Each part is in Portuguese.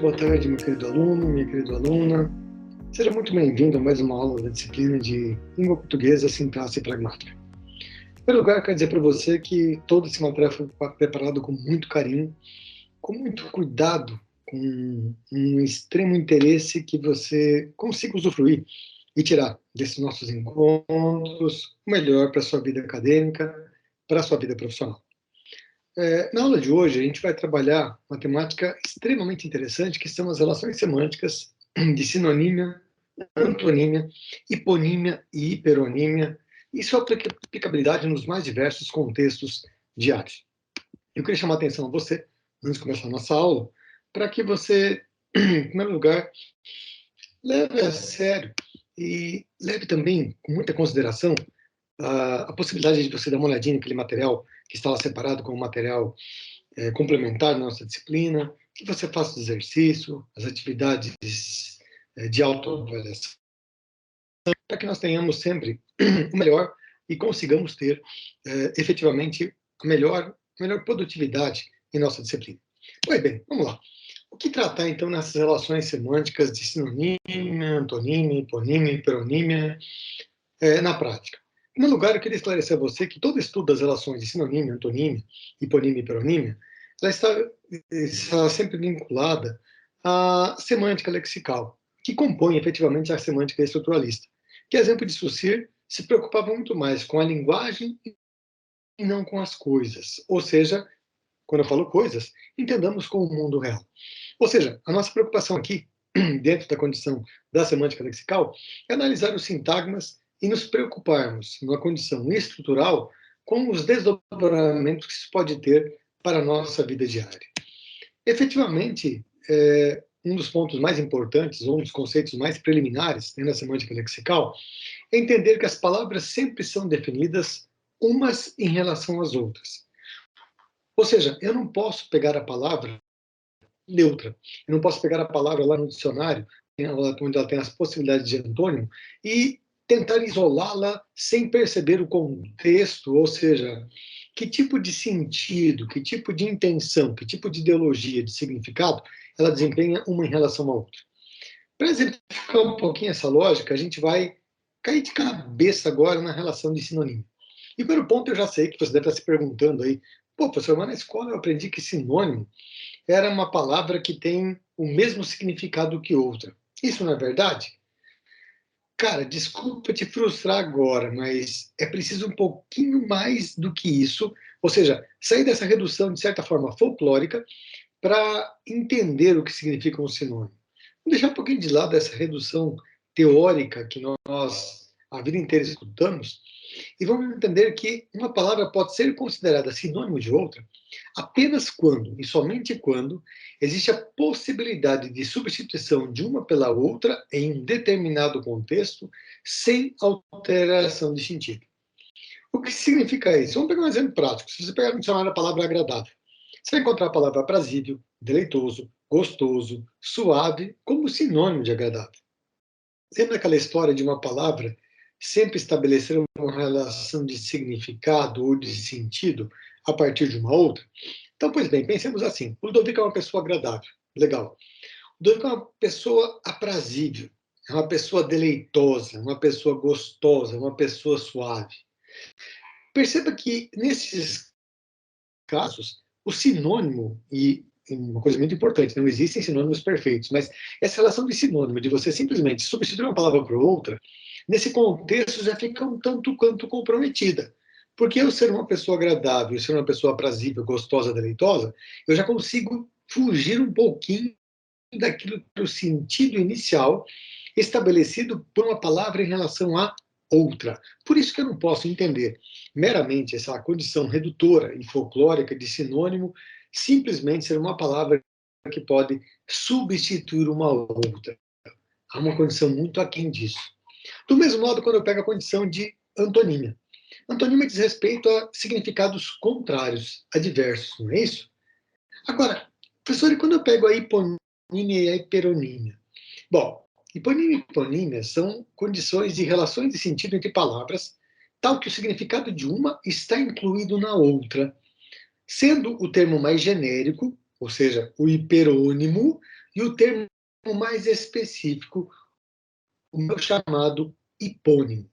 boa tarde, meu querido aluno, minha querida aluna. Seja muito bem-vindo a mais uma aula da disciplina de Língua Portuguesa, Sintaxe e Pragmática. Em primeiro lugar, eu quero dizer para você que todo esse material foi preparado com muito carinho, com muito cuidado, com um extremo interesse que você consiga usufruir e tirar desses nossos encontros o melhor para a sua vida acadêmica, para a sua vida profissional. Na aula de hoje, a gente vai trabalhar uma temática extremamente interessante, que são as relações semânticas de sinonímia, antonímia, hiponímia e hiperonímia, e sua aplicabilidade nos mais diversos contextos diários. Eu queria chamar a atenção a você, antes de começar a nossa aula, para que você, em primeiro lugar, leve a sério e leve também com muita consideração a possibilidade de você dar uma olhadinha naquele material que está lá separado como material complementar na nossa disciplina, que você faça o exercício, as atividades de autoavaliação, para que nós tenhamos sempre o melhor e consigamos ter efetivamente a melhor produtividade em nossa disciplina. Pois bem, vamos lá. O que tratar, então, nessas relações semânticas de sinonímia, antonímia, hiponímia, hiperonímia, na prática? Em primeiro lugar, eu queria esclarecer a você que todo estudo das relações de sinonímia, antonímia, hiponímia e hiperonímia, ela está sempre vinculada à semântica lexical, que compõe efetivamente a semântica estruturalista. Que exemplo de Saussure se preocupava muito mais com a linguagem e não com as coisas. Ou seja, quando eu falo coisas, entendamos com o mundo real. Ou seja, a nossa preocupação aqui, dentro da condição da semântica lexical, é analisar os sintagmas e nos preocuparmos, numa condição estrutural, com os desdobramentos que isso pode ter para a nossa vida diária. Efetivamente, um dos pontos mais importantes, ou um dos conceitos mais preliminares dentro da semântica lexical, é entender que as palavras sempre são definidas umas em relação às outras. Ou seja, eu não posso pegar a palavra neutra. Eu não posso pegar a palavra lá no dicionário, onde ela tem as possibilidades de antônimo, e tentar isolá-la sem perceber o contexto, ou seja, que tipo de sentido, que tipo de intenção, que tipo de ideologia, de significado ela desempenha uma em relação à outra. Para exemplificar um pouquinho essa lógica, a gente vai cair de cabeça agora na relação de sinônimo. E pelo ponto eu já sei que você deve estar se perguntando aí, pô, professor, mas na escola eu aprendi que sinônimo era uma palavra que tem o mesmo significado que outra. Isso não é verdade? Cara, desculpa te frustrar agora, mas é preciso um pouquinho mais do que isso, ou seja, sair dessa redução, de certa forma, folclórica, para entender o que significa um sinônimo. Vamos deixar um pouquinho de lado essa redução teórica que nós a vida inteira escutamos e vamos entender que uma palavra pode ser considerada sinônimo de outra apenas quando, e somente quando, existe a possibilidade de substituição de uma pela outra em um determinado contexto, sem alteração de sentido. O que significa isso? Vamos pegar um exemplo prático. Se você pegar no dicionário a palavra agradável, você vai encontrar a palavra aprazível, deleitoso, gostoso, suave, como sinônimo de agradável. Lembra aquela história de uma palavra sempre estabelecer uma relação de significado ou de sentido a partir de uma outra? Então, pois bem, pensemos assim. O Ludovico é uma pessoa agradável. Legal. O Ludovico é uma pessoa aprazível. É uma pessoa deleitosa, uma pessoa gostosa, uma pessoa suave. Perceba que, nesses casos, o sinônimo, e uma coisa muito importante, não existem sinônimos perfeitos, mas essa relação de sinônimo, de você simplesmente substituir uma palavra por outra, nesse contexto já fica um tanto quanto comprometida. Porque eu ser uma pessoa agradável, ser uma pessoa aprazível, gostosa, deleitosa, eu já consigo fugir um pouquinho daquilo do sentido inicial estabelecido por uma palavra em relação a outra. Por isso que eu não posso entender meramente essa condição redutora e folclórica de sinônimo simplesmente ser uma palavra que pode substituir uma outra. Há uma condição muito aquém disso. Do mesmo modo, quando eu pego a condição de antonímia. Antonímia diz respeito a significados contrários, adversos, não é isso? Agora, professor, e quando eu pego a hiponímia e a hiperonímia? Bom, hiponímia e hiponímia são condições de relações de sentido entre palavras, tal que o significado de uma está incluído na outra, sendo o termo mais genérico, ou seja, o hiperônimo, e o termo mais específico, o meu chamado hipônimo.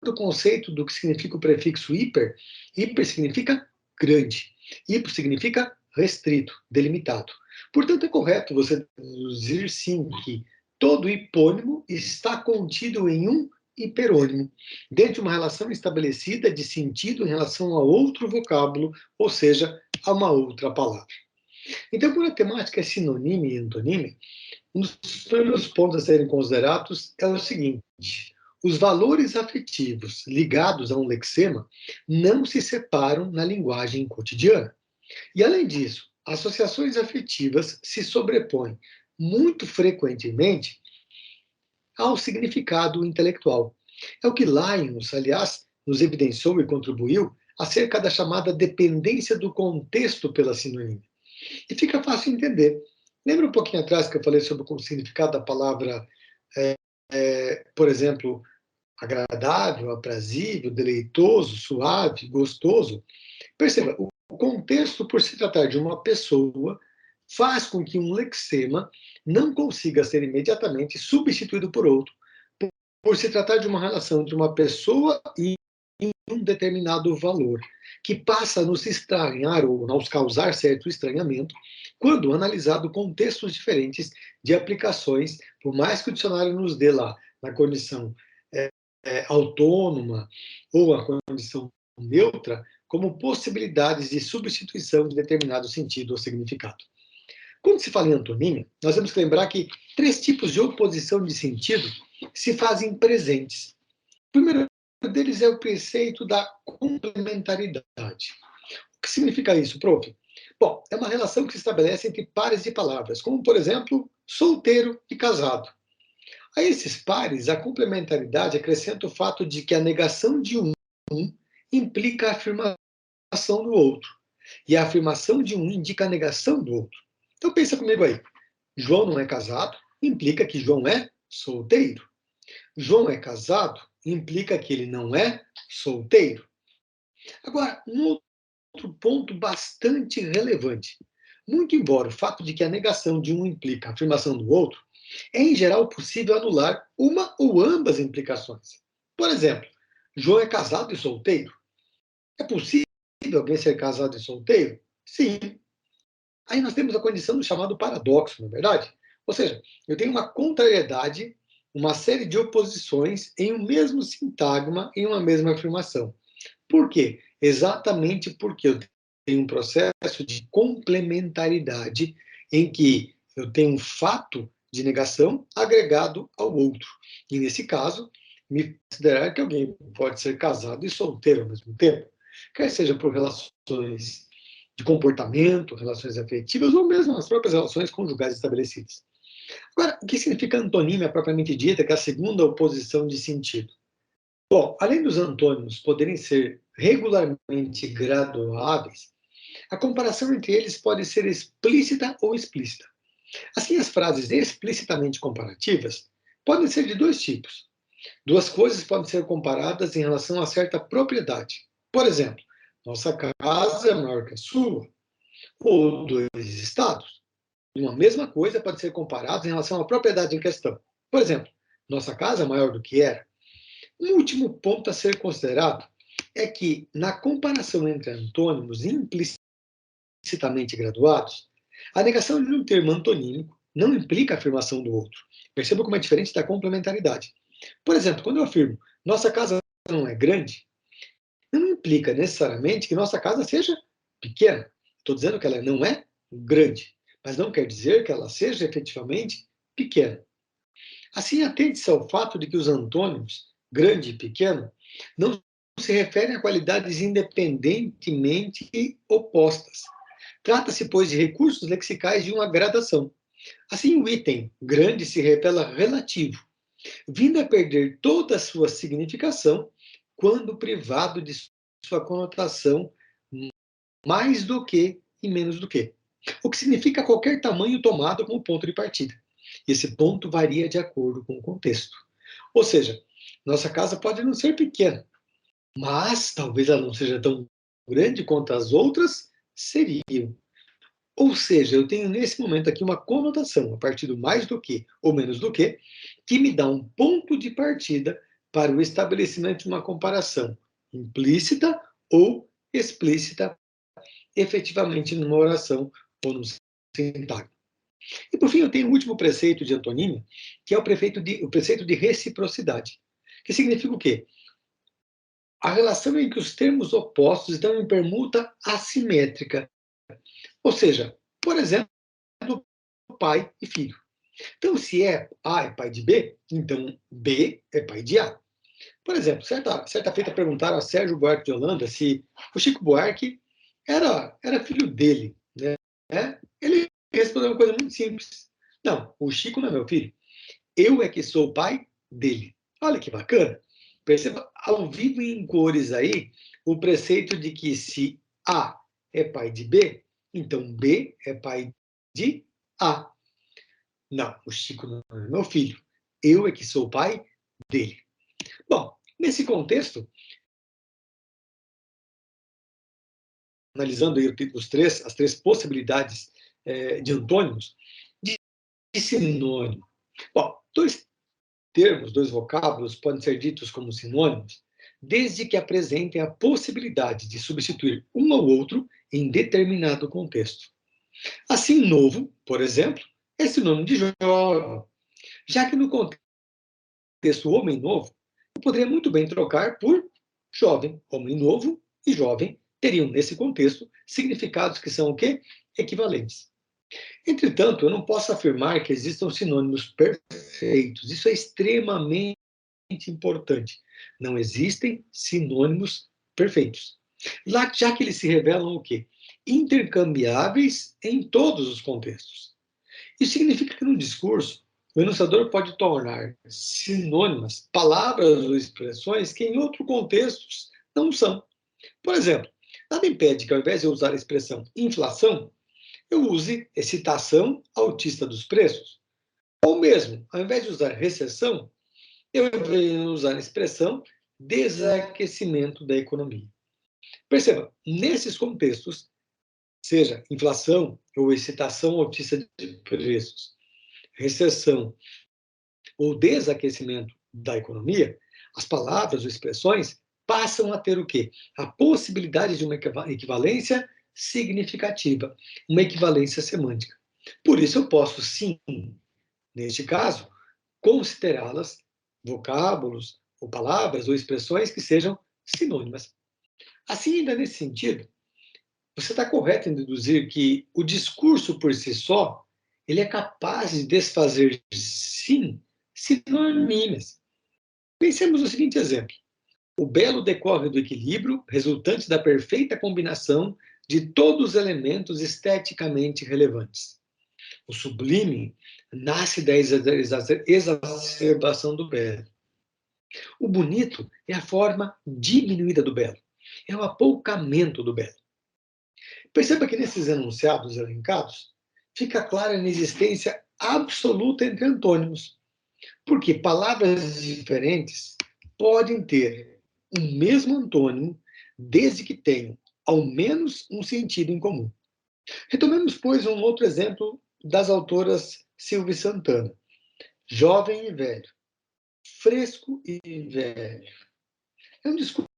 Do conceito do que significa o prefixo hiper, hiper significa grande, hipo significa restrito, delimitado. Portanto, é correto você deduzir, sim, que todo hipônimo está contido em um hiperônimo, dentro de uma relação estabelecida de sentido em relação a outro vocábulo, ou seja, a uma outra palavra. Então, quando a temática é sinônimo e antônimo, um dos primeiros pontos a serem considerados é o seguinte: os valores afetivos ligados a um lexema não se separam na linguagem cotidiana. E, além disso, associações afetivas se sobrepõem muito frequentemente ao significado intelectual. É o que Lyons, aliás, nos evidenciou e contribuiu acerca da chamada dependência do contexto pela sinonímia. E fica fácil entender. Lembra um pouquinho atrás que eu falei sobre o significado da palavra, por exemplo, agradável, aprazível, deleitoso, suave, gostoso? Perceba, o contexto, por se tratar de uma pessoa, faz com que um lexema não consiga ser imediatamente substituído por outro, por se tratar de uma relação entre uma pessoa e um determinado valor, que passa a nos estranhar ou nos causar certo estranhamento, quando analisado contextos diferentes de aplicações, por mais que o dicionário nos dê lá, na condição autônoma ou a condição neutra, como possibilidades de substituição de determinado sentido ou significado. Quando se fala em antonímia, nós temos que lembrar que 3 tipos de oposição de sentido se fazem presentes. O primeiro deles é o preceito da complementaridade. O que significa isso, prof? Bom, é uma relação que se estabelece entre pares de palavras, como, por exemplo, solteiro e casado. A esses pares, a complementaridade acrescenta o fato de que a negação de um implica a afirmação do outro, e a afirmação de um indica a negação do outro. Então pensa comigo aí. João não é casado, implica que João é solteiro. João é casado, implica que ele não é solteiro. Agora, um outro ponto bastante relevante. Muito embora o fato de que a negação de um implica a afirmação do outro, é em geral possível anular uma ou ambas implicações. Por exemplo, João é casado e solteiro. É possível alguém ser casado e solteiro? Sim. Aí nós temos a condição do chamado paradoxo, não é verdade? Ou seja, eu tenho uma contrariedade, uma série de oposições em um mesmo sintagma, em uma mesma afirmação. Por quê? Exatamente porque eu tenho um processo de complementaridade em que eu tenho um fato de negação agregado ao outro. E, nesse caso, me considerar que alguém pode ser casado e solteiro ao mesmo tempo, quer seja por relações de comportamento, relações afetivas ou mesmo as próprias relações conjugais estabelecidas. Agora, o que significa antonímia propriamente dita, que é a segunda oposição de sentido? Bom, além dos antônimos poderem ser regularmente graduáveis, a comparação entre eles pode ser explícita ou explícita. Assim, as frases explicitamente comparativas podem ser de 2 tipos. 2 coisas podem ser comparadas em relação a certa propriedade. Por exemplo, nossa casa é maior que a sua, ou 2 estados. Uma mesma coisa pode ser comparada em relação à propriedade em questão. Por exemplo, nossa casa é maior do que era. Um último ponto a ser considerado é que, na comparação entre antônimos implicitamente graduados, a negação de um termo antonímico não implica a afirmação do outro. Perceba como é diferente da complementaridade. Por exemplo, quando eu afirmo nossa casa não é grande, não implica necessariamente que nossa casa seja pequena. Estou dizendo que ela não é grande, mas não quer dizer que ela seja efetivamente pequena. Assim, atente-se ao fato de que os antônimos, grande e pequeno, não se referem a qualidades independentemente opostas. Trata-se, pois, de recursos lexicais de uma gradação. Assim, o item grande se revela relativo, vindo a perder toda a sua significação quando privado de sua conotação mais do que e menos do que. O que significa qualquer tamanho tomado como ponto de partida. Esse ponto varia de acordo com o contexto. Ou seja, nossa casa pode não ser pequena, mas talvez ela não seja tão grande quanto as outras seriam. Ou seja, eu tenho nesse momento aqui uma conotação, a partir do mais do que ou menos do que me dá um ponto de partida para o estabelecimento de uma comparação implícita ou explícita, efetivamente numa oração ou num sintagma. E, por fim, eu tenho o último preceito de antonímia, que é o preceito de reciprocidade, que significa o quê? A relação em que os termos opostos estão em permuta assimétrica. Ou seja, por exemplo, pai e filho. Então, se A é pai de B, então B é pai de A. Por exemplo, certa feita perguntaram a Sérgio Buarque de Holanda se o Chico Buarque era filho dele. Ele respondeu uma coisa muito simples. Não, o Chico não é meu filho. Eu é que sou o pai dele. Olha que bacana. Perceba ao vivo e em cores aí o preceito de que se A é pai de B, então B é pai de A. Não, o Chico não é meu filho. Eu é que sou o pai dele. Bom, nesse contexto, analisando aí as três possibilidades de antônimos, de sinônimo. Bom, dois termos, dois vocábulos podem ser ditos como sinônimos, desde que apresentem a possibilidade de substituir um ao outro em determinado contexto. Assim, novo, por exemplo, é sinônimo de jovem, já que no contexto homem novo, eu poderia muito bem trocar por jovem. Homem novo e jovem teriam, nesse contexto, significados que são o quê? Equivalentes. Entretanto, eu não posso afirmar que existam sinônimos perfeitos. Isso é extremamente importante. Não existem sinônimos perfeitos. Já que eles se revelam o quê? Intercambiáveis em todos os contextos. Isso significa que no discurso, o enunciador pode tornar sinônimas palavras ou expressões que em outros contextos não são. Por exemplo, nada impede que ao invés de eu usar a expressão inflação, eu use excitação altista dos preços. Ou mesmo, ao invés de usar recessão, eu venho usar a expressão desaquecimento da economia. Perceba, nesses contextos, seja inflação ou excitação altista de preços, recessão ou desaquecimento da economia, as palavras ou expressões passam a ter o quê? A possibilidade de uma equivalência significativa, uma equivalência semântica. Por isso eu posso, sim, neste caso, considerá-las vocábulos, ou palavras, ou expressões que sejam sinônimas. Assim, ainda nesse sentido, você está correto em deduzir que o discurso por si só, ele é capaz de desfazer, sim, sinônimas. Pensemos no seguinte exemplo. O belo decorre do equilíbrio resultante da perfeita combinação de todos os elementos esteticamente relevantes. O sublime nasce da exacerbação do belo. O bonito é a forma diminuída do belo. É o apoucamento do belo. Perceba que nesses enunciados elencados, fica clara a inexistência absoluta entre antônimos, porque palavras diferentes podem ter um mesmo antônimo desde que tenham ao menos um sentido em comum. Retomemos, pois, um outro exemplo das autoras Silva e Santana. Jovem e velho. Fresco e velho. É um discurso,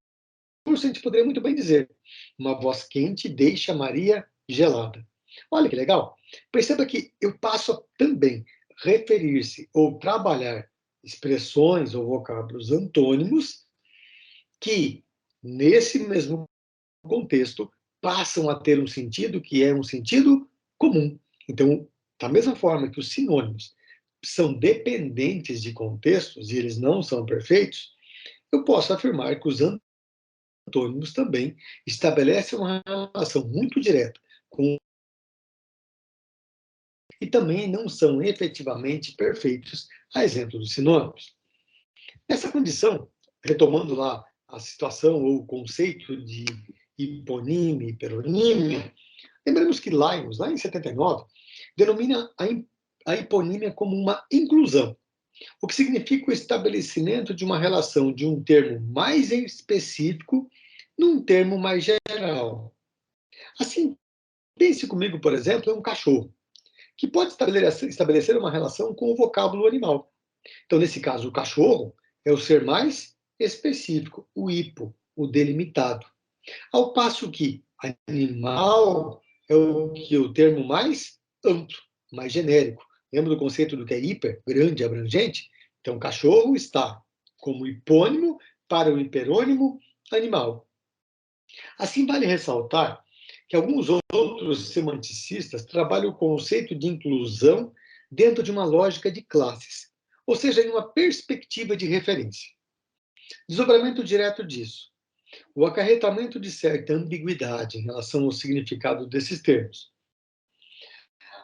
a gente poderia muito bem dizer. Uma voz quente deixa Maria gelada. Olha que legal. Perceba que eu passo a também referir-se ou trabalhar expressões ou vocábulos antônimos que, nesse mesmo contexto, passam a ter um sentido que é um sentido comum. Então, da mesma forma que os sinônimos são dependentes de contextos e eles não são perfeitos, eu posso afirmar que os antônimos também estabelecem uma relação muito direta com e também não são efetivamente perfeitos, a exemplo dos sinônimos. Nessa condição, retomando lá a situação ou o conceito de hiponímia e hiperonímia, lembramos que Lyons, lá em 79, denomina a hiponímia como uma inclusão, o que significa o estabelecimento de uma relação de um termo mais específico num termo mais geral. Assim, Pense comigo, por exemplo, em um cachorro, que pode estabelecer uma relação com o vocábulo animal. Então, nesse caso, o cachorro é o ser mais específico, o hipo, o delimitado. Ao passo que animal é o termo mais amplo, mais genérico. Lembra do conceito do que é hiper, grande, abrangente? Então, cachorro está como hipônimo para o hiperônimo animal. Assim, vale ressaltar que alguns outros semanticistas trabalham o conceito de inclusão dentro de uma lógica de classes, ou seja, em uma perspectiva de referência. Desdobramento direto disso. O acarretamento de certa ambiguidade em relação ao significado desses termos.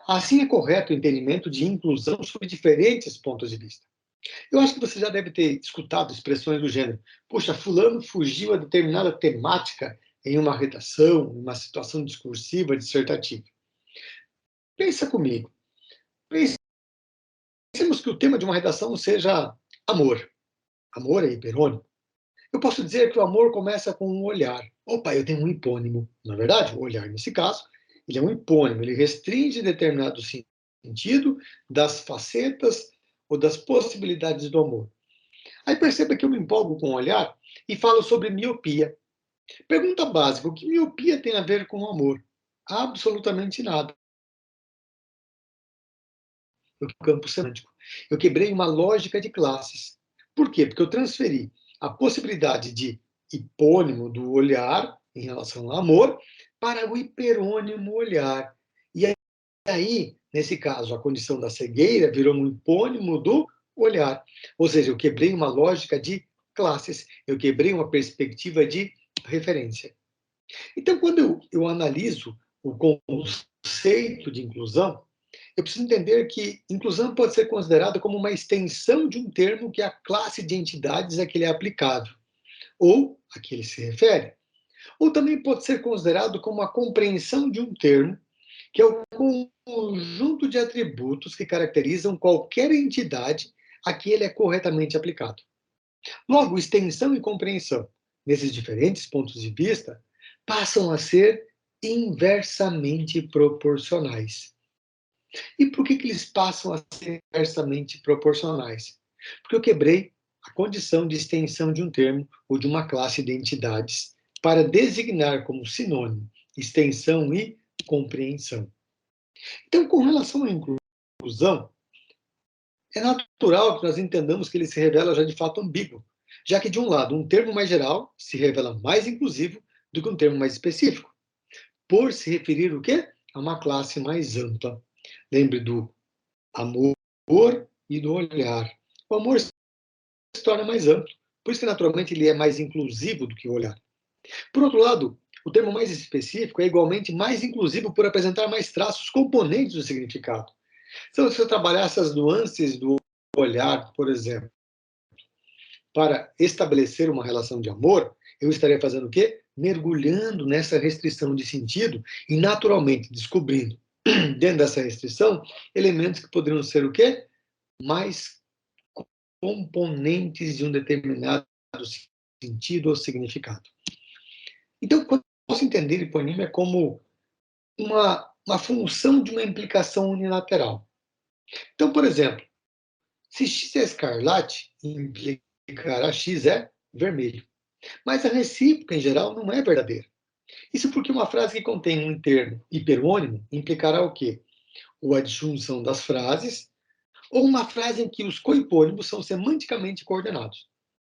Assim, é correto o entendimento de inclusão sob diferentes pontos de vista. Eu acho que você já deve ter escutado expressões do gênero: puxa, fulano fugiu a determinada temática em uma redação, em uma situação discursiva, dissertativa. Pensa comigo. Pensemos que o tema de uma redação seja amor. Amor é hiperônimo. Eu posso dizer que o amor começa com um olhar. Opa, eu tenho um hipônimo. Na verdade, o olhar, nesse caso, ele é um hipônimo. Ele restringe determinado sentido das facetas ou das possibilidades do amor. Aí perceba que eu me empolgo com o olhar e falo sobre miopia. Pergunta básica: o que miopia tem a ver com o amor? Absolutamente nada. No campo semântico. Eu quebrei uma lógica de classes. Por quê? Porque eu transferi a possibilidade de hipônimo do olhar em relação ao amor para o hiperônimo olhar. E aí, nesse caso, a condição da cegueira virou um hipônimo do olhar. Ou seja, eu quebrei uma lógica de classes, eu quebrei uma perspectiva de referência. Então, quando eu analiso o conceito de inclusão, eu preciso entender que inclusão pode ser considerada como uma extensão de um termo que é a classe de entidades a que ele é aplicável, ou a que ele se refere. Ou também pode ser considerado como a compreensão de um termo, que é o conjunto de atributos que caracterizam qualquer entidade a que ele é corretamente aplicado. Logo, extensão e compreensão, nesses diferentes pontos de vista, passam a ser inversamente proporcionais. E por que eles passam a ser inversamente proporcionais? Porque eu quebrei a condição de extensão de um termo ou de uma classe de entidades para designar como sinônimo extensão e compreensão. Então, com relação à inclusão, é natural que nós entendamos que ele se revela já de fato ambíguo, já que, de um lado, um termo mais geral se revela mais inclusivo do que um termo mais específico, por se referir o quê? A uma classe mais ampla. Lembre do amor e do olhar. O amor se torna mais amplo, por isso que naturalmente ele é mais inclusivo do que o olhar. Por outro lado, o termo mais específico é igualmente mais inclusivo por apresentar mais traços componentes do significado. Então, se eu trabalhar essas nuances do olhar, por exemplo, para estabelecer uma relação de amor, eu estaria fazendo o quê? Mergulhando nessa restrição de sentido e, naturalmente, descobrindo, dentro dessa restrição, elementos que poderiam ser o quê? Mais componentes de um determinado sentido ou significado. Então, quando eu posso entender hiponímia como uma função de uma implicação unilateral. Então, por exemplo, se X é escarlate, implicará X é vermelho. Mas a recíproca, em geral, não é verdadeira. Isso porque uma frase que contém um termo hiperônimo implicará o quê? Ou a disjunção das frases, ou uma frase em que os cohipônimos são semanticamente coordenados.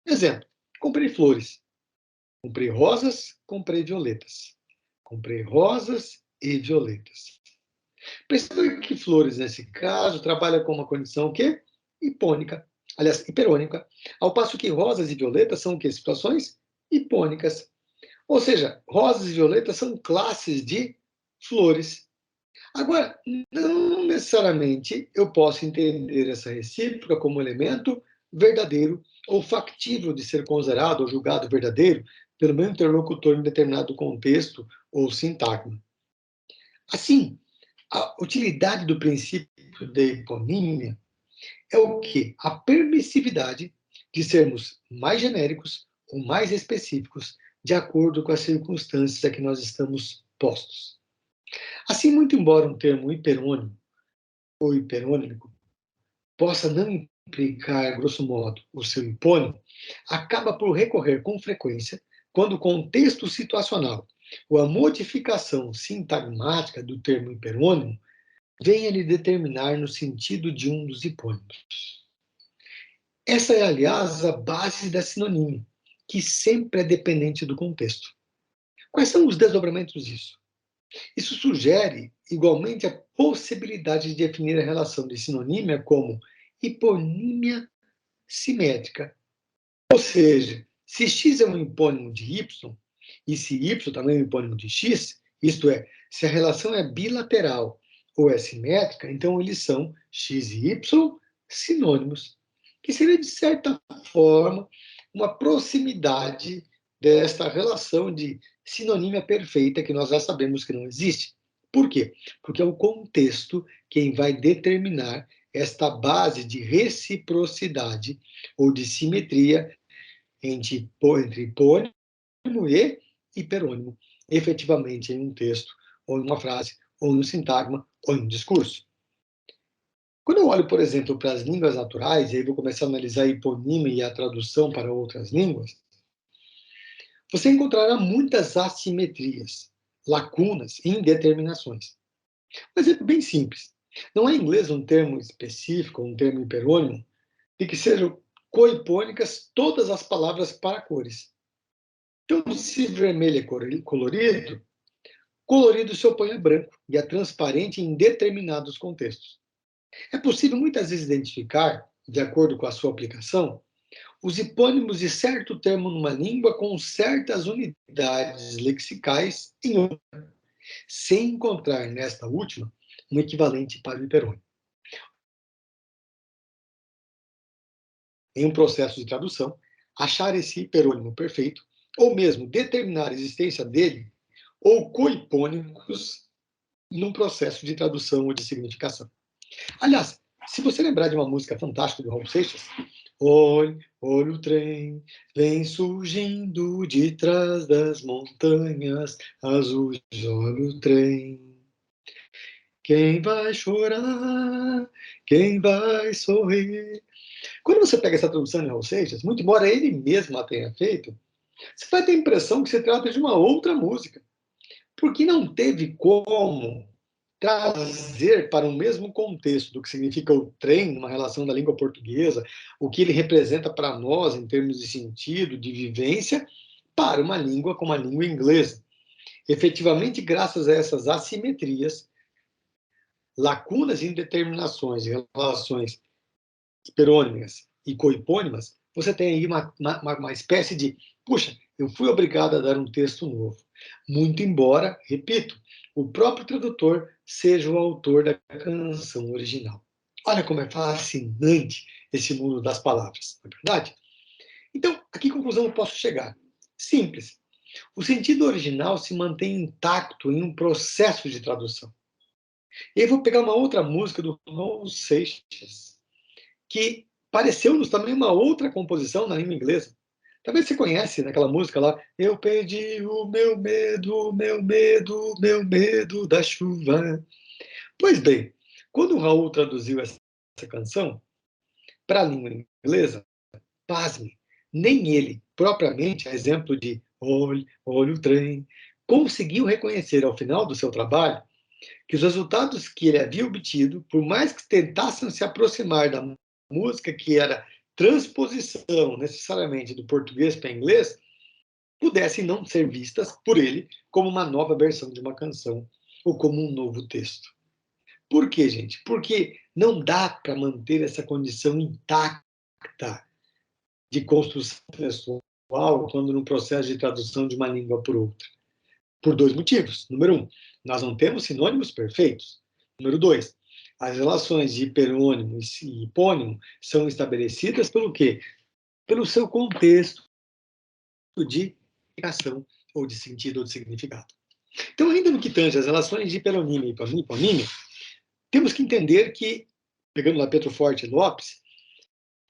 Exemplo: comprei flores. Comprei rosas, comprei violetas. Comprei rosas e violetas. Perceba que flores, nesse caso, trabalha com uma condição o quê? Hipônica. Aliás, hiperônica. Ao passo que rosas e violetas são o quê? Situações hipônicas. Ou seja, rosas e violetas são classes de flores. Agora, não necessariamente eu posso entender essa recíproca como elemento verdadeiro ou factível de ser considerado ou julgado verdadeiro pelo meu interlocutor em determinado contexto ou sintagma. Assim, a utilidade do princípio da hiponímia é o quê? A permissividade de sermos mais genéricos ou mais específicos de acordo com as circunstâncias a que nós estamos postos. Assim, muito embora um termo hiperônimo ou hiperônico possa não implicar, grosso modo, o seu hipônimo, acaba por recorrer com frequência quando o contexto situacional ou a modificação sintagmática do termo hiperônimo vem a lhe determinar no sentido de um dos hipônimos. Essa é, aliás, a base da sinonímia, que sempre é dependente do contexto. Quais são os desdobramentos disso? Isso sugere, igualmente, a possibilidade de definir a relação de sinonímia como hiponímia simétrica. Ou seja, se x é um hipônimo de y, e se y também é um hipônimo de x, isto é, se a relação é bilateral ou é simétrica, então eles são x e y sinônimos, que seria, de certa forma, uma proximidade desta relação de sinonímia perfeita que nós já sabemos que não existe. Por quê? Porque é o contexto quem vai determinar esta base de reciprocidade ou de simetria entre hipônimo e hiperônimo, efetivamente em um texto, ou em uma frase, ou em um sintagma, ou em um discurso. Quando eu olho, por exemplo, para as línguas naturais, e aí vou começar a analisar a hiponímia e a tradução para outras línguas, você encontrará muitas assimetrias, lacunas e indeterminações. Um exemplo bem simples. Não é em inglês um termo específico, um termo hiperônimo, de que sejam coipônicas todas as palavras para cores. Então, se vermelho é colorido, colorido se opõe a branco e é transparente em determinados contextos. É possível muitas vezes identificar, de acordo com a sua aplicação, os hipônimos de certo termo numa língua com certas unidades lexicais em outra, sem encontrar nesta última um equivalente para o hiperônimo. Em um processo de tradução, achar esse hiperônimo perfeito, ou mesmo determinar a existência dele, ou coipônicos, num processo de tradução ou de significação. Aliás, se você lembrar de uma música fantástica do Raul Seixas, olhe, olhe o trem, vem surgindo de trás das montanhas azuis, olhe o trem. Quem vai chorar? Quem vai sorrir? Quando você pega essa tradução de Raul Seixas, muito embora ele mesmo a tenha feito, você vai ter a impressão que se trata de uma outra música, porque não teve como trazer para o mesmo contexto do que significa o trem, numa relação da língua portuguesa, o que ele representa para nós em termos de sentido, de vivência, para uma língua como a língua inglesa. Efetivamente, graças a essas assimetrias, lacunas e indeterminações em relações hiperônimas e coipônimas, você tem aí uma espécie de, puxa, eu fui obrigado a dar um texto novo. Muito embora, repito, o próprio tradutor seja o autor da canção original. Olha como é fascinante esse mundo das palavras, não é verdade? Então, a que conclusão eu posso chegar? Simples. O sentido original se mantém intacto em um processo de tradução. E aí vou pegar uma outra música do Raul Seixas, que pareceu-nos também uma outra composição na língua inglesa. Talvez você conhece naquela música lá, eu perdi o meu medo da chuva. Pois bem, quando o Raul traduziu essa canção para a língua inglesa, pasme, nem ele, propriamente, a exemplo de olhe, olhe o trem, conseguiu reconhecer ao final do seu trabalho que os resultados que ele havia obtido, por mais que tentassem se aproximar da música, que era transposição necessariamente do português para inglês, pudessem não ser vistas por ele como uma nova versão de uma canção ou como um novo texto. Por quê, gente? Porque não dá para manter essa condição intacta de construção textual quando no processo de tradução de uma língua por outra. Por dois motivos. Número um, nós não temos sinônimos perfeitos. Número dois, as relações de hiperônimo e hipônimo são estabelecidas pelo quê? Pelo seu contexto de aplicação ou de sentido ou de significado. Então, ainda no que tange as relações de hiperonímia e hiponímia, temos que entender que, pegando lá Petroforte e Lopes,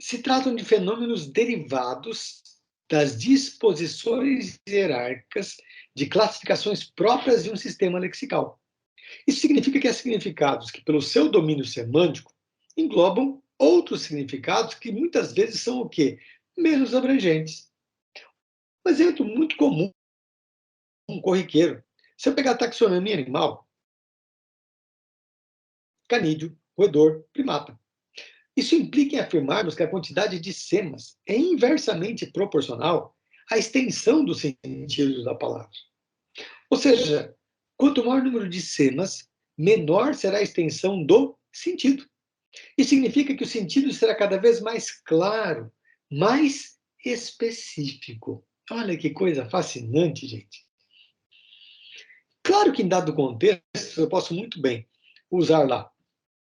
se tratam de fenômenos derivados das disposições hierárquicas de classificações próprias de um sistema lexical. Isso significa que há significados que, pelo seu domínio semântico, englobam outros significados que muitas vezes são o quê? Menos abrangentes. Um exemplo muito comum, corriqueiro. Se eu pegar a taxonomia animal, canídeo, roedor, primata. Isso implica em afirmarmos que a quantidade de semas é inversamente proporcional à extensão dos sentidos da palavra. Ou seja, quanto maior o número de semas, menor será a extensão do sentido. Isso significa que o sentido será cada vez mais claro, mais específico. Olha que coisa fascinante, gente. Claro que em dado contexto, eu posso muito bem usar lá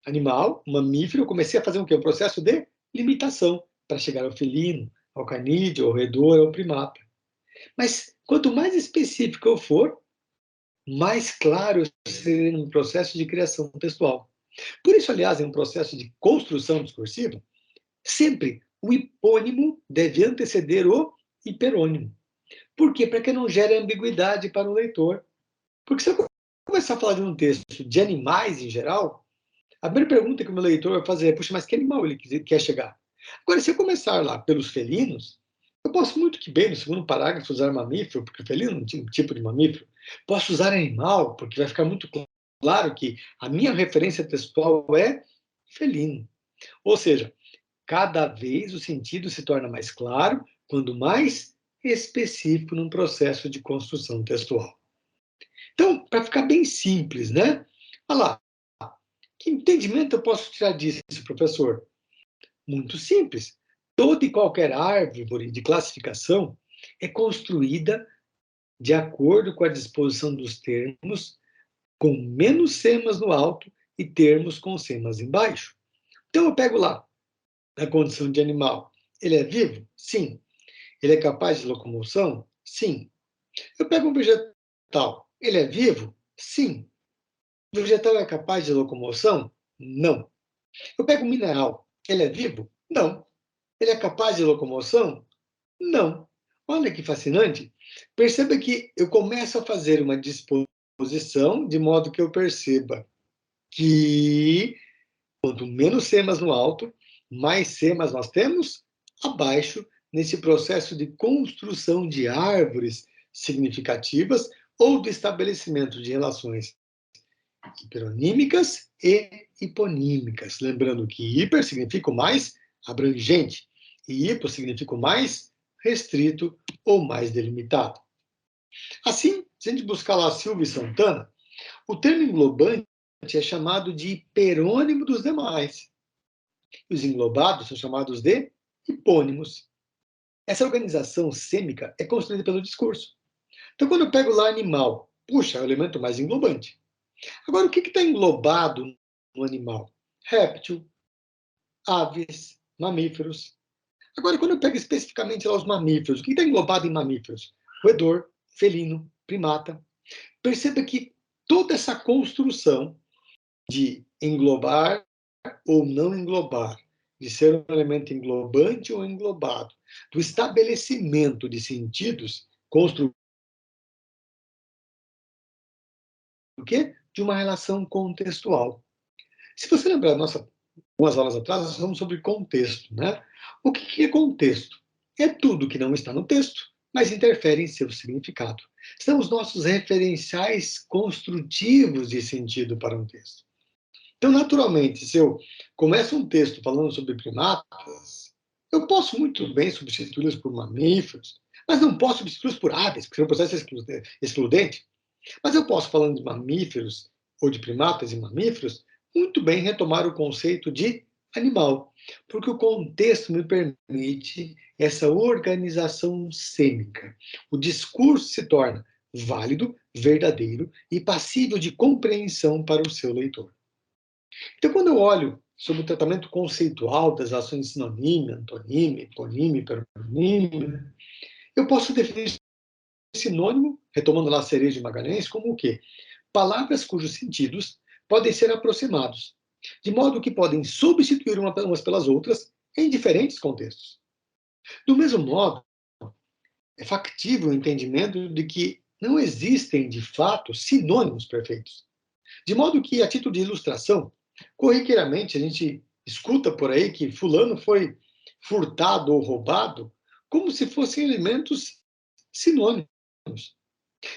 animal, mamífero, eu comecei a fazer o quê? Um processo de limitação para chegar ao felino, ao canídeo, ao roedor, ao primata. Mas quanto mais específico eu for, mais claro eu serei no processo de criação textual. Por isso, aliás, em um processo de construção discursiva, sempre o hipônimo deve anteceder o hiperônimo. Por quê? Para que não gere ambiguidade para o leitor. Porque se eu começar a falar de um texto de animais em geral, a primeira pergunta que o meu leitor vai fazer é: puxa, mas que animal ele quer chegar? Agora, se eu começar lá pelos felinos, eu posso muito que bem, no segundo parágrafo, usar mamífero, porque felino é um tipo de mamífero. Posso usar animal, porque vai ficar muito claro que a minha referência textual é felino. Ou seja, cada vez o sentido se torna mais claro, quando mais específico num processo de construção textual. Então, para ficar bem simples, né? Olha lá, que entendimento eu posso tirar disso, professor? Muito simples. Toda e qualquer árvore de classificação é construída de acordo com a disposição dos termos, com menos semas no alto e termos com semas embaixo. Então, eu pego lá, na condição de animal. Ele é vivo? Sim. Ele é capaz de locomoção? Sim. Eu pego um vegetal. Ele é vivo? Sim. O vegetal é capaz de locomoção? Não. Eu pego um mineral. Ele é vivo? Não. Ele é capaz de locomoção? Não. Olha que fascinante. Perceba que eu começo a fazer uma disposição de modo que eu perceba que quanto menos semas no alto, mais semas nós temos abaixo, nesse processo de construção de árvores significativas ou do estabelecimento de relações hiperonímicas e hiponímicas. Lembrando que hiper significa o mais abrangente e hipo significa o mais restrito ou mais delimitado. Assim, se a gente buscar lá Silva e Santana, o termo englobante é chamado de hiperônimo dos demais. Os englobados são chamados de hipônimos. Essa organização sêmica é construída pelo discurso. Então, quando eu pego lá animal, puxa, é o elemento mais englobante. Agora, o que está englobado no animal? Réptil, aves, mamíferos. Agora, quando eu pego especificamente lá os mamíferos, o que está englobado em mamíferos? Roedor, felino, primata. Perceba que toda essa construção de englobar ou não englobar, de ser um elemento englobante ou englobado, do estabelecimento de sentidos, construído do quê? De uma relação contextual. Se você lembrar, algumas aulas atrás, nós falamos sobre contexto, né? O que é contexto? É tudo que não está no texto, mas interfere em seu significado. São os nossos referenciais construtivos de sentido para um texto. Então, naturalmente, se eu começo um texto falando sobre primatas, eu posso muito bem substituí-los por mamíferos, mas não posso substituí-los por aves, porque é um processo excludente. Mas eu posso, falando de mamíferos ou de primatas e mamíferos, muito bem retomar o conceito de animal, porque o contexto me permite essa organização cênica. O discurso se torna válido, verdadeiro e passível de compreensão para o seu leitor. Então, quando eu olho sobre o tratamento conceitual das ações de sinonímia, antonímia, hiponímia, hiperonímia, eu posso definir sinônimo, retomando lá a cereja de Magalhães, como o quê? Palavras cujos sentidos podem ser aproximados, de modo que podem substituir umas pelas outras em diferentes contextos. Do mesmo modo, é factível o entendimento de que não existem, de fato, sinônimos perfeitos. De modo que, a título de ilustração, corriqueiramente a gente escuta por aí que fulano foi furtado ou roubado, como se fossem elementos sinônimos.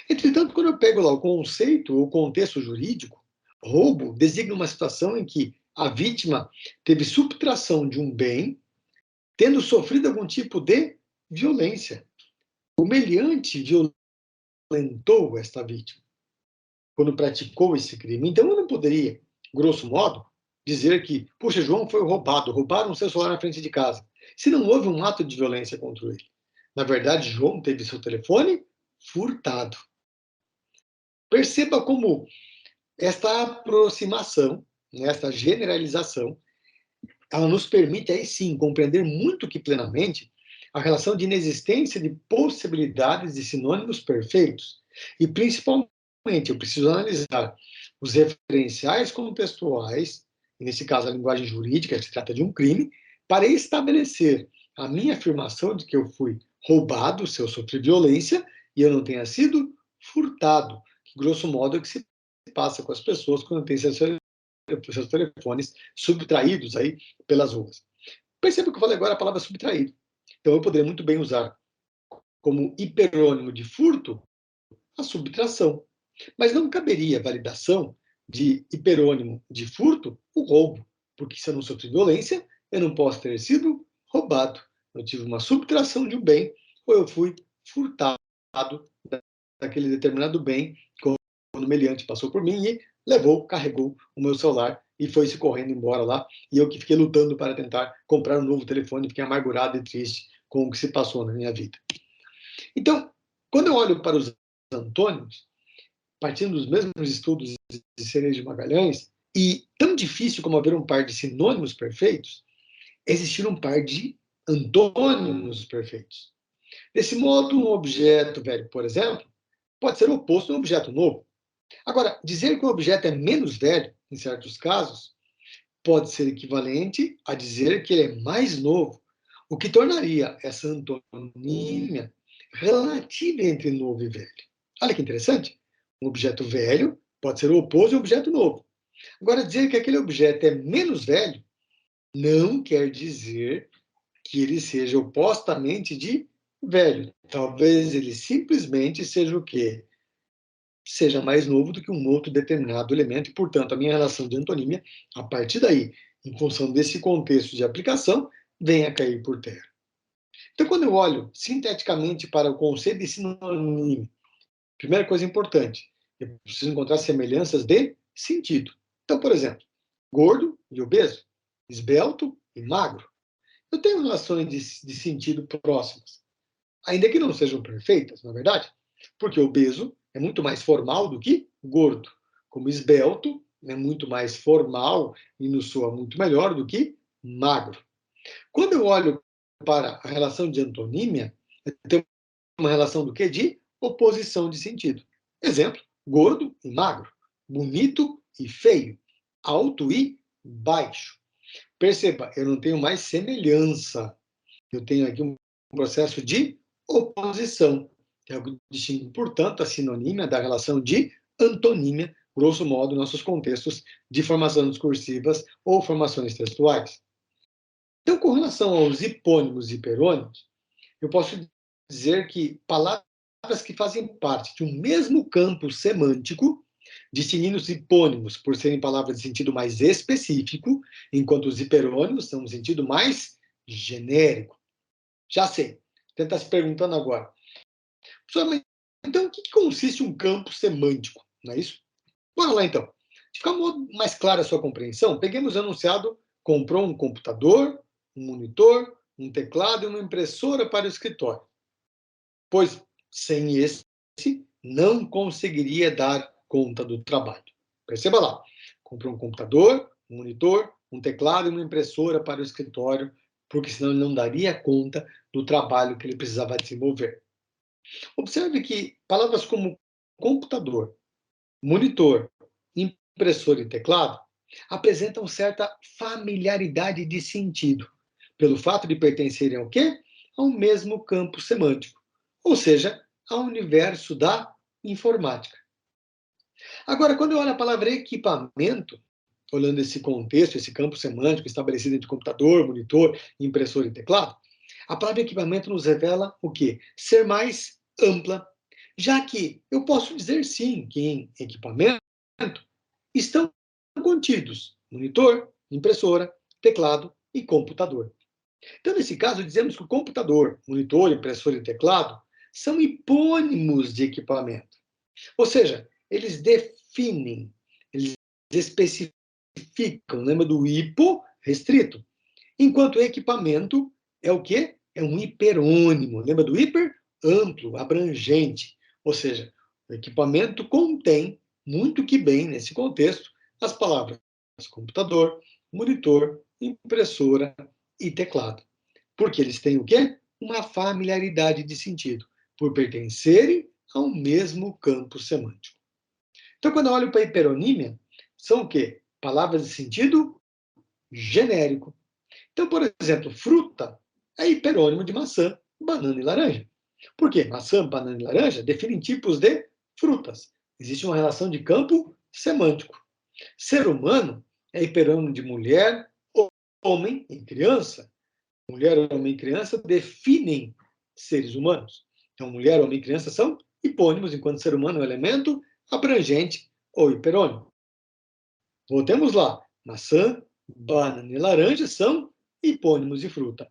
Entretanto, quando eu pego lá o conceito, o contexto jurídico, roubo designa uma situação em que a vítima teve subtração de um bem, tendo sofrido algum tipo de violência. O meliante violentou esta vítima quando praticou esse crime. Então, eu não poderia, grosso modo, dizer que, puxa, João foi roubado, roubaram seu celular na frente de casa, se não houve um ato de violência contra ele. Na verdade, João teve seu telefone furtado. Perceba como esta aproximação, esta generalização, ela nos permite aí sim compreender muito que plenamente a relação de inexistência de possibilidades de sinônimos perfeitos. E principalmente eu preciso analisar os referenciais contextuais, e nesse caso a linguagem jurídica, que se trata de um crime, para estabelecer a minha afirmação de que eu fui roubado, se eu sofri violência, e eu não tenha sido furtado, que grosso modo é o que se passa com as pessoas quando têm seus telefones subtraídos aí pelas ruas. Perceba que eu falei agora a palavra subtraído. Então eu poderia muito bem usar como hiperônimo de furto a subtração. Mas não caberia validação de hiperônimo de furto o roubo, porque se eu não sofri violência, eu não posso ter sido roubado. Eu tive uma subtração de um bem, ou eu fui furtado daquele determinado bem, quando o meliante passou por mim e levou, carregou o meu celular e foi-se correndo embora lá, e eu que fiquei lutando para tentar comprar um novo telefone, fiquei amargurado e triste com o que se passou na minha vida. Então, quando eu olho para os antônimos, partindo dos mesmos estudos de Cerejo de Magalhães, e tão difícil como haver um par de sinônimos perfeitos, existir um par de antônimos perfeitos. Desse modo, um objeto velho, por exemplo, pode ser oposto a um objeto novo. Agora, dizer que um objeto é menos velho, em certos casos, pode ser equivalente a dizer que ele é mais novo, o que tornaria essa antonímia relativa entre novo e velho. Olha que interessante. Um objeto velho pode ser o oposto de um objeto novo. Agora, dizer que aquele objeto é menos velho não quer dizer que ele seja opostamente de velho. Talvez ele simplesmente seja o quê? Seja mais novo do que um outro determinado elemento, e, portanto, a minha relação de antonímia, a partir daí, em função desse contexto de aplicação, venha a cair por terra. Então, quando eu olho sinteticamente para o conceito de sinônimo, primeira coisa importante, eu preciso encontrar semelhanças de sentido. Então, por exemplo, gordo e obeso, esbelto e magro. Eu tenho relações de sentido próximas, ainda que não sejam perfeitas, na verdade, porque obeso é muito mais formal do que gordo, como esbelto é muito mais formal e nos soa muito melhor do que magro. Quando eu olho para a relação de antonímia, eu tenho uma relação do quê? De oposição de sentido. Exemplo, gordo e magro, bonito e feio, alto e baixo. Perceba, eu não tenho mais semelhança. Eu tenho aqui um processo de oposição, que é o que distingue, portanto, a sinonímia da relação de antonímia, grosso modo, nossos contextos de formações discursivas ou formações textuais. Então, com relação aos hipônimos e hiperônimos, eu posso dizer que palavras que fazem parte de um mesmo campo semântico, distinguindo os hipônimos por serem palavras de sentido mais específico, enquanto os hiperônimos são um sentido mais genérico. Já sei. Você está se perguntando agora. Então, o que consiste um campo semântico? Não é isso? Bora lá, então. De ficar mais clara a sua compreensão, peguemos o enunciado: comprou um computador, um monitor, um teclado e uma impressora para o escritório. Pois, sem esse, não conseguiria dar conta do trabalho. Perceba lá. Comprou um computador, um monitor, um teclado e uma impressora para o escritório, porque senão ele não daria conta do trabalho que ele precisava desenvolver. Observe que palavras como computador, monitor, impressora e teclado apresentam certa familiaridade de sentido, pelo fato de pertencerem ao quê? Ao mesmo campo semântico, ou seja, ao universo da informática. Agora, quando eu olho a palavra equipamento, olhando esse contexto, esse campo semântico estabelecido entre computador, monitor, impressora e teclado, a palavra equipamento nos revela o quê? Ser mais ampla, já que eu posso dizer sim que em equipamento estão contidos monitor, impressora, teclado e computador. Então, nesse caso, dizemos que o computador, monitor, impressora e teclado são hipônimos de equipamento. Ou seja, eles definem, eles especificam, lembra do hipo, restrito, enquanto equipamento é o quê? É um hiperônimo, lembra do hiper? Amplo, abrangente. Ou seja, o equipamento contém, muito que bem, nesse contexto, as palavras computador, monitor, impressora e teclado. Porque eles têm o quê? Uma familiaridade de sentido, por pertencerem ao mesmo campo semântico. Então, quando eu olho para a hiperonímia, são o quê? Palavras de sentido genérico. Então, por exemplo, fruta é hiperônimo de maçã, banana e laranja. Por quê? Maçã, banana e laranja definem tipos de frutas. Existe uma relação de campo semântico. Ser humano é hiperônimo de mulher, homem e criança. Mulher, homem e criança definem seres humanos. Então, mulher, homem e criança são hipônimos, enquanto ser humano é um elemento abrangente ou hiperônimo. Voltemos lá. Maçã, banana e laranja são hipônimos de fruta.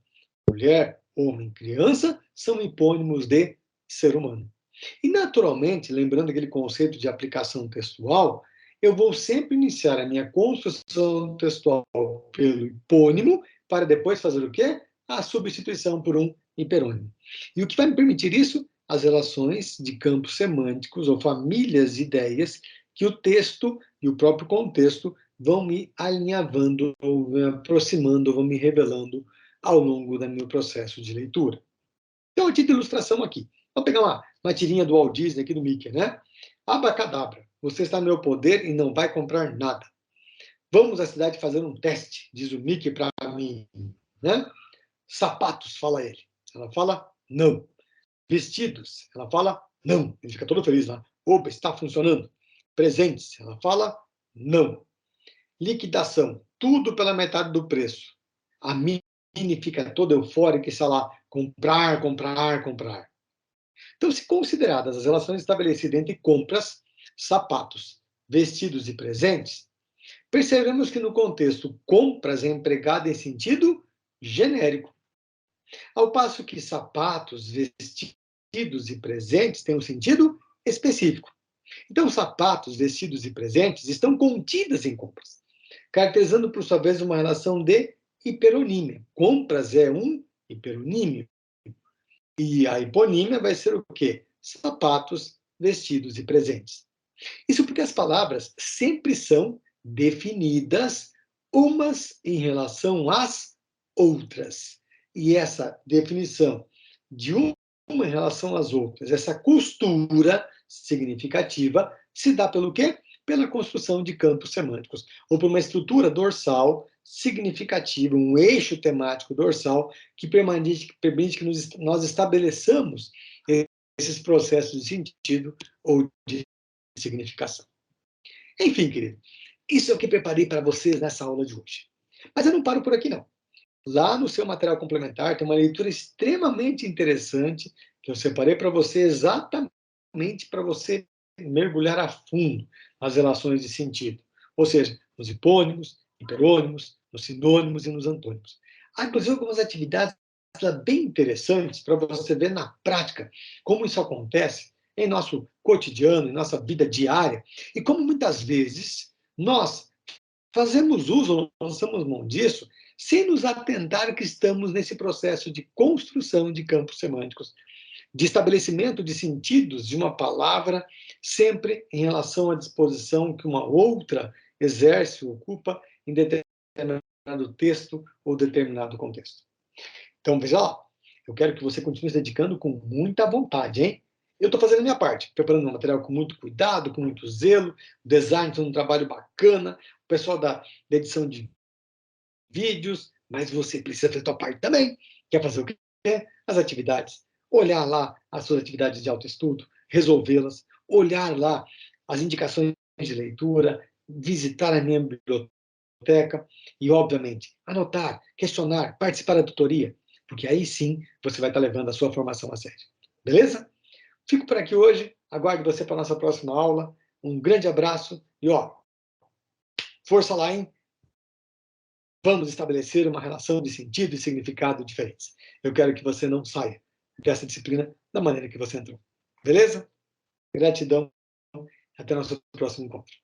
Mulher, homem, criança são hipônimos de ser humano. E, naturalmente, lembrando aquele conceito de aplicação textual, eu vou sempre iniciar a minha construção textual pelo hipônimo, para depois fazer o quê? A substituição por um hiperônimo. E o que vai me permitir isso? As relações de campos semânticos ou famílias de ideias que o texto e o próprio contexto vão me alinhavando, ou me aproximando, ou vão me revelando ao longo do meu processo de leitura. Então, a título de ilustração aqui. Vamos pegar uma tirinha do Walt Disney aqui do Mickey, né? Abracadabra, você está no meu poder e não vai comprar nada. Vamos à cidade fazer um teste, diz o Mickey para mim, né? Sapatos, fala ele. Ela fala, não. Vestidos, ela fala, não. Ele fica todo feliz lá. Opa, está funcionando. Presentes, ela fala, não. Liquidação, tudo pela metade do preço. A Mini fica toda eufórica e está lá, comprar, comprar, comprar. Então, se consideradas as relações estabelecidas entre compras, sapatos, vestidos e presentes, percebemos que no contexto compras é empregado em sentido genérico, ao passo que sapatos, vestidos e presentes têm um sentido específico. Então, sapatos, vestidos e presentes estão contidas em compras, caracterizando, por sua vez, uma relação de hiperonímia. Compras é um hiperonímio. E a hiponímia vai ser o quê? Sapatos, vestidos e presentes. Isso porque as palavras sempre são definidas umas em relação às outras. E essa definição de uma em relação às outras, essa costura significativa, se dá pelo quê? Pela construção de campos semânticos, ou por uma estrutura dorsal significativa, um eixo temático dorsal que permite que nós estabeleçamos esses processos de sentido ou de significação. Enfim, querido, isso é o que preparei para vocês nessa aula de hoje. Mas eu não paro por aqui, não. Lá no seu material complementar tem uma leitura extremamente interessante que eu separei para você exatamente para você mergulhar a fundo nas relações de sentido. Ou seja, nos hipônimos, hiperônimos, nos sinônimos e nos antônimos. Há, inclusive, algumas atividades bem interessantes para você ver na prática como isso acontece em nosso cotidiano, em nossa vida diária, e como muitas vezes nós fazemos uso, lançamos mão disso, sem nos atentar que estamos nesse processo de construção de campos semânticos, de estabelecimento de sentidos de uma palavra, sempre em relação à disposição que uma outra exerce, ocupa em determinado texto ou determinado contexto. Então, veja lá, eu quero que você continue se dedicando com muita vontade, hein? Eu estou fazendo a minha parte, preparando o material com muito cuidado, com muito zelo, o design fazendo um trabalho bacana, o pessoal da edição de vídeos, mas você precisa fazer a sua parte também. Quer fazer o quê? As atividades. Olhar lá as suas atividades de autoestudo, resolvê-las, olhar lá as indicações de leitura, visitar a minha biblioteca e, obviamente, anotar, questionar, participar da tutoria, porque aí sim você vai estar levando a sua formação a sério. Beleza? Fico por aqui hoje, aguardo você para a nossa próxima aula. Um grande abraço e, força lá, hein? Vamos estabelecer uma relação de sentido e significado diferentes. Eu quero que você não saia dessa disciplina da maneira que você entrou. Beleza? Gratidão. Até nosso próximo encontro.